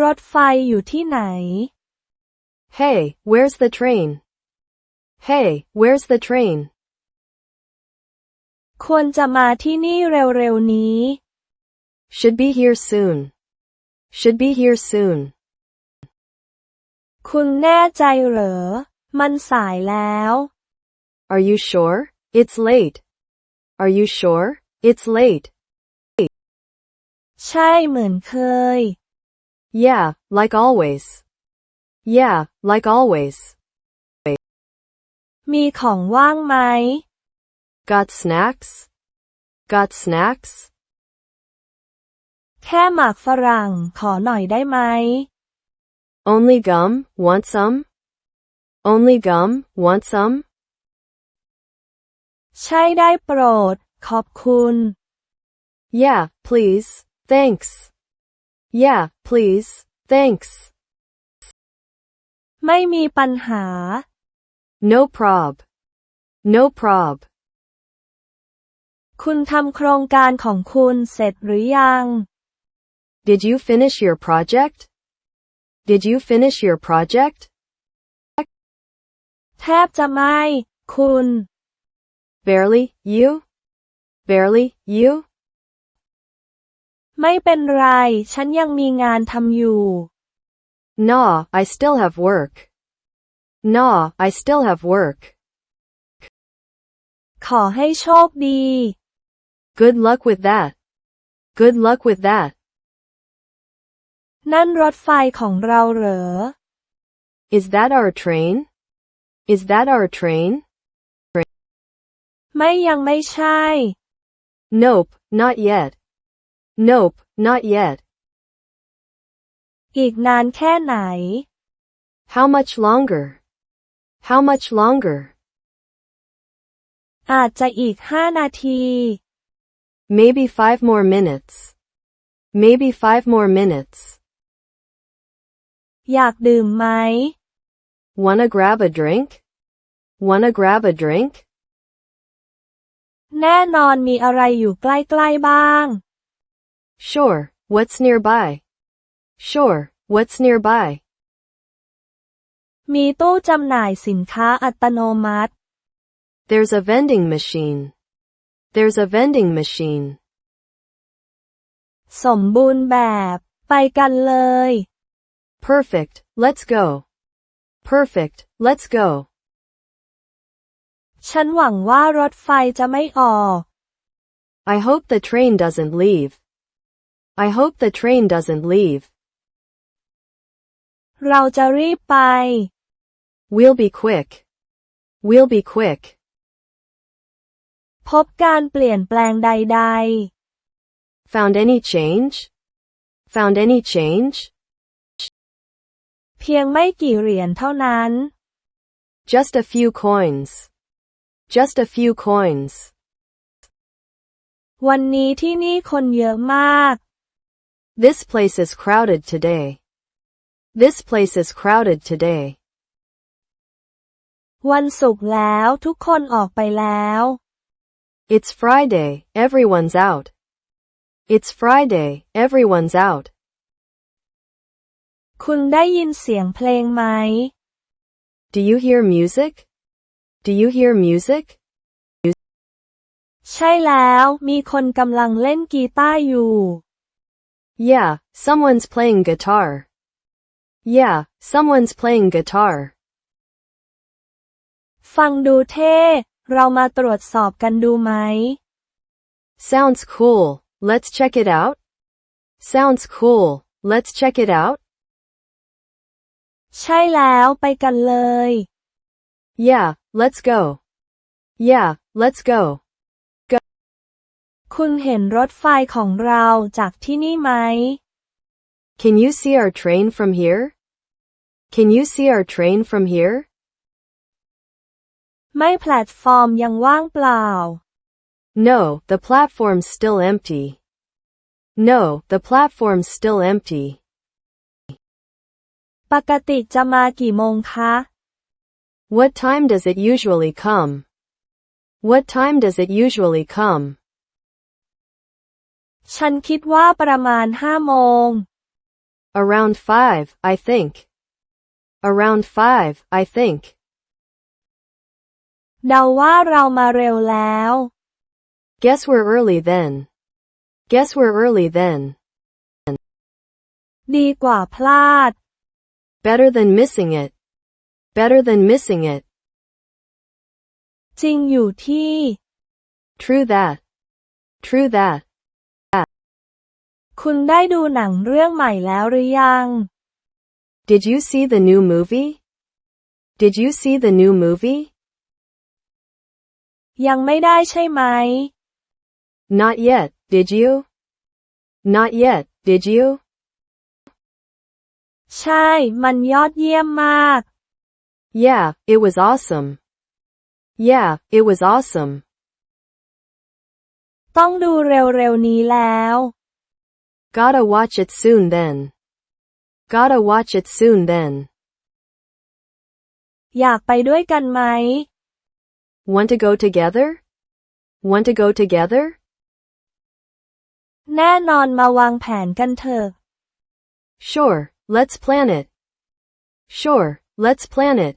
รถไฟอยู่ที่ไหน Hey, where's the train? Hey, where's the train? ควรจะมาที่นี่เร็วๆนี้ Should be here soon. Should be here soon. คุณแน่ใจเหรอ มันสายแล้ว Are you sure? It's late. Are you sure? It's late. ใช่เหมือนเคย Yeah, like always. Yeah, like always. มีของว่างไหม Got snacks? Got snacks? แค่หมากฝรั่งขอหน่อยได้ไหม Only gum, want some? Only gum, want some? ใช่ได้โปรด ขอบคุณ Yeah, please, thanks. Yeah, please, thanks. ไม่มีปัญหา No prob. No prob. คุณทำโครงการของคุณเสร็จหรือยัง Did you finish your project? Did you finish your project? แทบจะไม่ คุณ Barely, you? Barely, you? ไม่เป็นไร ฉันยังมีงานทำอยู่ Nah, I still have work. Nah, I still have work. ขอให้โชคดี Good luck with that. Good luck with that. นั่นรถไฟของเราเหรอ Is that our train? Is that our train? ไม่ยังไม่ใช่ Nope, not yet. Nope, not yet. อีกนานแค่ไหน How much longer? How much longer? อาจจะอีก5 นาที Maybe 5 more minutes. Maybe 5 more minutes. อยากดื่มไหม Wanna grab a drink? Wanna grab a drink? แน่นอนมีอะไรอยู่ใกล้ๆบ้าง Sure, what's nearby? Sure, what's nearby? มีตู้จำหน่ายสินค้าอัตโนมัติ There's a vending machine. There's a vending machine. สมบูรณ์แบบ ไปกันเลย Perfect, let's go. Perfect, let's go. ฉันหวังว่ารถไฟจะไม่ออก I hope the train doesn't leave. I hope the train doesn't leave. เราจะรีบไป We'll be quick. We'll be quick. พบการเปลี่ยนแปลงใด Found any change? Found any change? ๆ เพียงไม่กี่เหรียญเท่านั้น Just a few coins. Just a few coins. วันนี้ที่นี่คนเยอะมาก This place is crowded today. This place is crowded today. วันศุกร์แล้วทุกคนออกไปแล้ว It's Friday, everyone's out. It's Friday, everyone's out. คุณได้ยินเสียงเพลงไหม Do you hear music? Do you hear music? ใช่แล้วมีคนกำลังเล่นกีตาร์อยู่ Yeah, someone's playing guitar. Yeah, someone's playing guitar. ฟังดูเท่ เรามาตรวจสอบกันดูไหม Sounds cool. Let's check it out. Sounds cool. Let's check it out. ใช่แล้วไปกันเลย Yeah, let's go. Yeah, let's go. คุณเห็นรถไฟของเราจากที่นี่ไหม Can you see our train from here? Can you see our train from here? ไม่แพลตฟอร์มยังว่างเปล่า No, the platform's still empty. No, the platform's still empty. ปกติจะมากี่โมงคะ What time does it usually come? What time does it usually come? ฉันคิดว่าประมาณ5 โมง Around 5, I think. Around 5, I think. เดาว่าเรามาเร็วแล้ว Guess we're early then. Guess we're early then. ดีกว่าพลาด Better than missing it. Better than missing it. จริงอยู่ที่ True that. True that. คุณได้ดูหนังเรื่องใหม่แล้วหรือยัง Did you see the new movie? Did you see the new movie? ยังไม่ได้ใช่ไหม Not yet, did you? Not yet, did you? ใช่ มันยอดเยี่ยมมาก Yeah, it was awesome. Yeah, it was awesome. ต้องดูเร็วๆนี้แล้ว Gotta watch it soon then. Gotta watch it soon then. อยากไปด้วยกันไหม Want to go together? Want to go together? แน่นอนมาวางแผนกันเถอะ Sure, let's plan it. Sure, let's plan it.